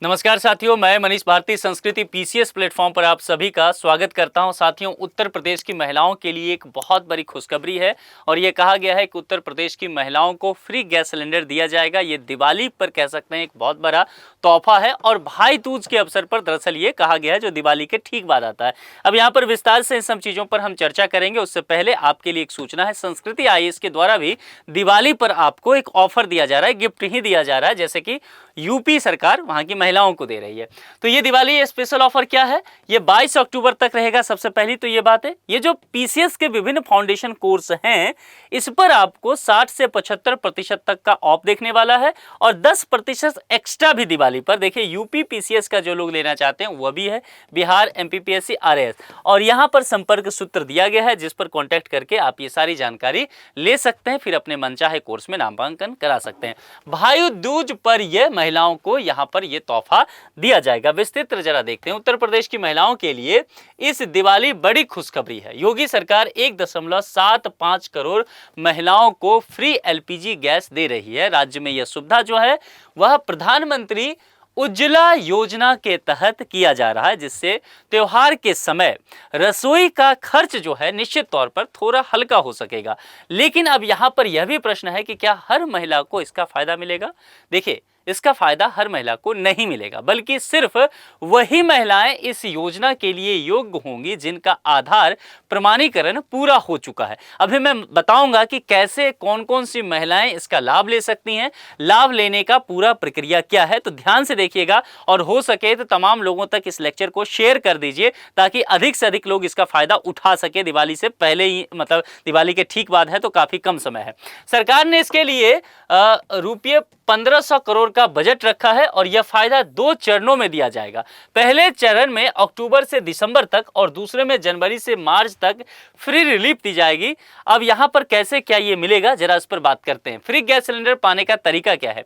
नमस्कार साथियों, मैं मनीष भारती संस्कृति पीसीएस प्लेटफॉर्म पर आप सभी का स्वागत करता हूं। साथियों, उत्तर प्रदेश की महिलाओं के लिए एक बहुत बड़ी खुशखबरी है और ये कहा गया है कि उत्तर प्रदेश की महिलाओं को फ्री गैस सिलेंडर दिया जाएगा। ये दिवाली पर कह सकते हैं एक बहुत बड़ा तोहफा है और भाई दूज के अवसर पर दरअसल ये कहा गया है, जो दिवाली के ठीक बाद आता है। अब यहाँ पर विस्तार से इन सब चीज़ों पर हम चर्चा करेंगे। उससे पहले आपके लिए एक सूचना है, संस्कृति आईएएस के द्वारा भी दिवाली पर आपको एक ऑफर दिया जा रहा है, गिफ्ट ही दिया जा रहा है, जैसे कि यूपी सरकार वहां की महिलाओं को दे रही है। तो ये दिवाली स्पेशल ऑफर क्या है, ये 22 अक्टूबर तक रहेगा। सबसे पहली तो ये बात है, ये जो पीसीएस के विभिन्न फाउंडेशन कोर्स हैं, इस पर आपको 60 से 75% तक का ऑफ देखने वाला है और 10% एक्स्ट्रा भी दिवाली पर। देखिए, यूपी पीसीएस का जो लोग लेना चाहते हैं वह भी है, बिहार एमपीपीएससी आरएएस, और यहाँ पर संपर्क सूत्र दिया गया है जिस पर कॉन्टैक्ट करके आप ये सारी जानकारी ले सकते हैं, फिर अपने मनचाहे कोर्स में नामांकन करा सकते हैं। भाई दूज पर यह महिलाओं को यहाँ पर यह तोहफा दिया जाएगा। विस्तृत जरा देखते हैं। उत्तर प्रदेश की महिलाओं के लिए इस दिवाली बड़ी खुशखबरी है। योगी सरकार 1.75 करोड़ महिलाओं को फ्री एलपीजी गैस दे रही है। राज्य में यह सुविधा जो है वह प्रधानमंत्री उज्ज्वला योजना के तहत किया जा रहा है, जिससे त्योहार के समय रसोई का खर्च जो है निश्चित तौर पर थोड़ा हल्का हो सकेगा। लेकिन अब यहाँ पर यह भी प्रश्न है कि क्या हर महिला को इसका फायदा मिलेगा। देखिए, इसका फायदा हर महिला को नहीं मिलेगा, बल्कि सिर्फ वही महिलाएं इस योजना के लिए योग्य होंगी जिनका आधार प्रमाणीकरण पूरा हो चुका है। अभी मैं बताऊंगा कि कैसे कौन कौन सी महिलाएं इसका लाभ ले सकती हैं, लाभ लेने का पूरा प्रक्रिया क्या है। तो ध्यान से देखिएगा और हो सके तो तमाम लोगों तक इस लेक्चर को शेयर कर दीजिए ताकि अधिक से अधिक लोग इसका फायदा उठा सके। दिवाली से पहले ही, मतलब दिवाली के ठीक बाद है तो काफी कम समय है। सरकार ने इसके लिए रुपये 1500 करोड़ का बजट रखा है और यह फायदा 2 चरणों में दिया जाएगा। पहले चरण में अक्टूबर से दिसंबर तक और दूसरे में जनवरी से मार्च तक फ्री रिलीफ दी जाएगी। अब यहां पर कैसे क्या ये मिलेगा, जरा इस पर बात करते हैं। फ्री गैस सिलेंडर पाने का तरीका क्या है।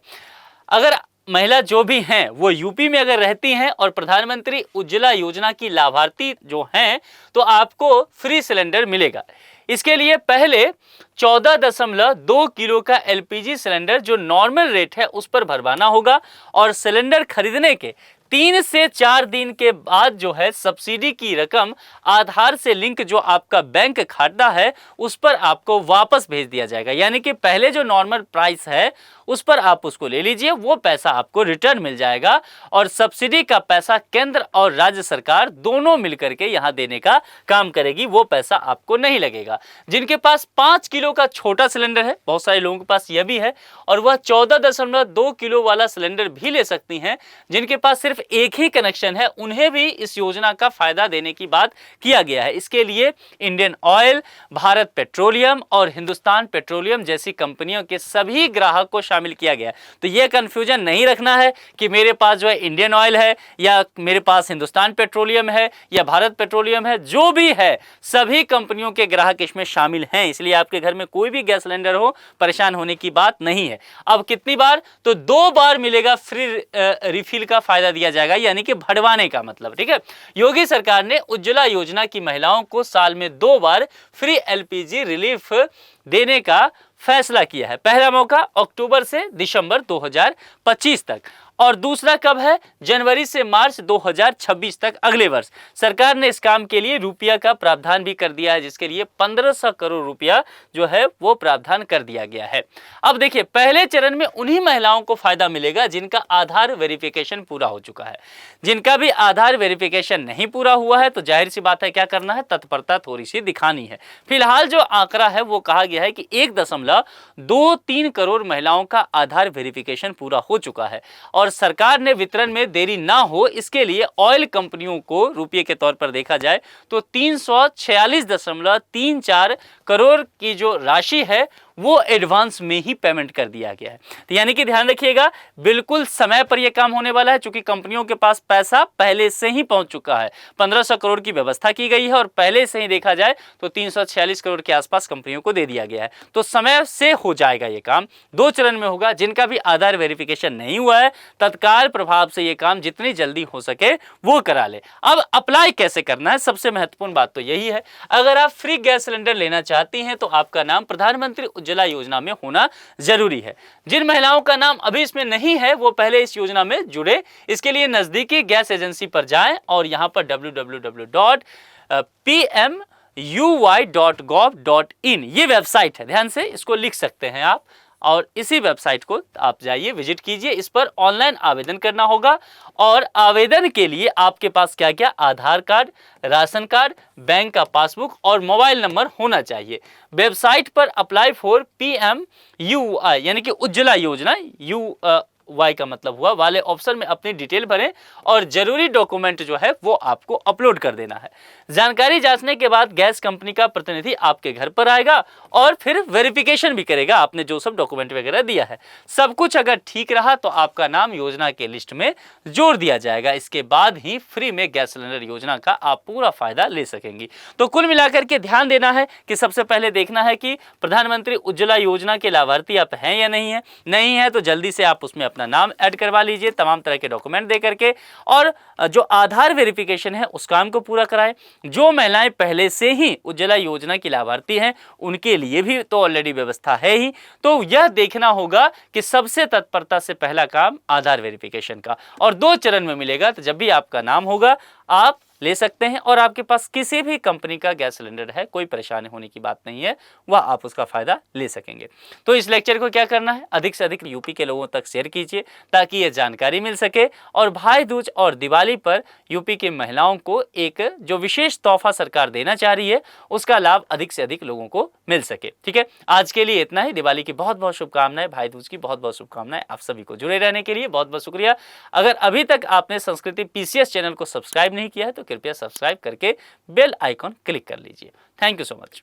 अगर महिला जो भी हैं वो यूपी में अगर रहती हैं और प्रधानमंत्री उज्ज्वला योजना की लाभार्थी जो हैं, तो आपको फ्री सिलेंडर मिलेगा। इसके लिए पहले 14.2 किलो का एलपीजी सिलेंडर जो नॉर्मल रेट है उस पर भरवाना होगा और सिलेंडर खरीदने के 3 से 4 दिन के बाद जो है सब्सिडी की रकम आधार से लिंक जो आपका बैंक खाता है उस पर आपको वापस भेज दिया जाएगा। यानी कि पहले जो नॉर्मल प्राइस है उस पर आप उसको ले लीजिए, वो पैसा आपको रिटर्न मिल जाएगा और सब्सिडी का पैसा केंद्र और राज्य सरकार दोनों मिलकर के यहां देने का काम करेगी, वो पैसा आपको नहीं लगेगा। जिनके पास 5 किलो का छोटा सिलेंडर है, बहुत सारे लोगों के पास यह भी है, और वह 14.2 किलो वाला सिलेंडर भी ले सकती हैं। जिनके पास सिर्फ एक ही कनेक्शन है उन्हें भी इस योजना का फायदा देने की बात किया गया है। इसके लिए इंडियन ऑयल, भारत पेट्रोलियम और हिंदुस्तान पेट्रोलियम जैसी कंपनियों के सभी ग्राहक को शामिल किया गया है। तो यह कंफ्यूजन नहीं रखना है कि मेरे पास जो है इंडियन ऑयल है या मेरे पास हिंदुस्तान पेट्रोलियम है या भारत पेट्रोलियम है, जो भी है सभी कंपनियों के ग्राहक इसमें शामिल हैं। इसलिए आपके घर में कोई भी गैस सिलेंडर हो, परेशान होने की बात नहीं है। अब कितनी बार, तो 2 बार मिलेगा फ्री रिफिल का फायदा दिया जाएगा, यानी कि भरवाने का मतलब। ठीक है, योगी सरकार ने उज्ज्वला योजना की महिलाओं को साल में 2 बार फ्री एलपीजी रिलीफ देने का फैसला किया है। पहला मौका अक्टूबर से दिसंबर 2025 तक और दूसरा कब है, जनवरी से मार्च 2026 तक, अगले वर्ष। सरकार ने इस काम के लिए रुपया का प्रावधान भी कर दिया है, जिसके लिए 1500 करोड़ रुपया जो है वो प्रावधान कर दिया गया है। अब देखिए, पहले चरण में उन्हीं महिलाओं को फायदा मिलेगा जिनका आधार वेरिफिकेशन पूरा हो चुका है। जिनका भी आधार वेरिफिकेशन नहीं पूरा हुआ है तो जाहिर सी बात है क्या करना है, तत्परता थोड़ी सी दिखानी है। फिलहाल जो आंकड़ा है वो कहा गया है कि 1.23 करोड़ महिलाओं का आधार वेरिफिकेशन पूरा हो चुका है और सरकार ने वितरण में देरी ना हो इसके लिए ऑयल कंपनियों को रुपये के तौर पर देखा जाए तो 346.34 करोड़ की जो राशि है वो एडवांस में ही पेमेंट कर दिया गया है। तो यानी कि ध्यान रखिएगा, बिल्कुल समय पर यह काम होने वाला है, क्योंकि कंपनियों के पास पैसा पहले से ही पहुंच चुका है। 1500 करोड़ की व्यवस्था की गई है और पहले से ही देखा जाए तो 346 करोड़ के आसपास कंपनियों को दे दिया गया है। तो समय से हो जाएगा ये काम, 2 चरण में होगा। जिनका भी आधार वेरिफिकेशन नहीं हुआ है तत्काल प्रभाव से ये काम जितनी जल्दी हो सके वो करा ले। अब अप्लाई कैसे करना है, सबसे महत्वपूर्ण बात तो यही है। अगर आप फ्री गैस सिलेंडर लेना चाहती हैं तो आपका नाम प्रधानमंत्री उज्ज्वला योजना में होना जरूरी है। जिन महिलाओं का नाम अभी इसमें नहीं है वो पहले इस योजना में जुड़े। इसके लिए नजदीकी गैस एजेंसी पर जाएं और यहां पर www.pmuy.gov.in ये वेबसाइट है, ध्यान से इसको लिख सकते हैं आप, और इसी वेबसाइट को आप जाइए, विजिट कीजिए। इस पर ऑनलाइन आवेदन करना होगा और आवेदन के लिए आपके पास क्या क्या, आधार कार्ड, राशन कार्ड, बैंक का पासबुक और मोबाइल नंबर होना चाहिए। वेबसाइट पर अप्लाई फॉर PMUY यानी कि उज्ज्वला योजना, वाई का मतलब हुआ वाले ऑप्शन में अपनी डिटेल भरें और जरूरी डॉक्यूमेंट जो है वो आपको अपलोड कर देना है। जानकारी जांचने के बाद गैस कंपनी का प्रतिनिधि आपके घर पर आएगा और फिर वेरिफिकेशन भी करेगा आपने जो सब डॉक्यूमेंट वगैरह दिया है। सब कुछ अगर ठीक रहा तो आपका नाम योजना के लिस्ट में जोड़ दिया जाएगा। इसके बाद ही फ्री में गैस सिलेंडर योजना का आप पूरा फायदा ले सकेंगी। तो कुल मिलाकर के ध्यान देना है कि सबसे पहले देखना है कि प्रधानमंत्री उज्ज्वला योजना के लाभार्थी आप हैं या नहीं है। नहीं है तो जल्दी से आप उसमें अपना नाम ऐड करवा लीजिए तमाम तरह के डॉक्यूमेंट दे करके, और जो आधार वेरिफिकेशन है उस काम को पूरा कराएं। जो महिलाएं पहले से ही उज्ज्वला योजना की लाभार्थी हैं उनके लिए भी तो ऑलरेडी व्यवस्था है ही, तो यह देखना होगा कि सबसे तत्परता से पहला काम आधार वेरिफिकेशन का, और 2 चरण में मिलेगा। तो जब भी आपका नाम होगा आप ले सकते हैं और आपके पास किसी भी कंपनी का गैस सिलेंडर है, कोई परेशानी होने की बात नहीं है, वह आप उसका फायदा ले सकेंगे। तो इस लेक्चर को क्या करना है, अधिक से अधिक यूपी के लोगों तक शेयर कीजिए ताकि ये जानकारी मिल सके, और भाई दूज और दिवाली पर यूपी की महिलाओं को एक जो विशेष तोहफा सरकार देना चाह रही है उसका लाभ अधिक से अधिक लोगों को मिल सके। ठीक है, आज के लिए इतना ही। दिवाली की बहुत बहुत शुभकामनाएं, भाई दूज की बहुत बहुत शुभकामनाएं। आप सभी को जुड़े रहने के लिए बहुत बहुत शुक्रिया। अगर अभी तक आपने संस्कृति PCS चैनल को सब्सक्राइब नहीं किया है तो कृपया सब्सक्राइब करके बेल आइकॉन क्लिक कर लीजिए। Thank you so much.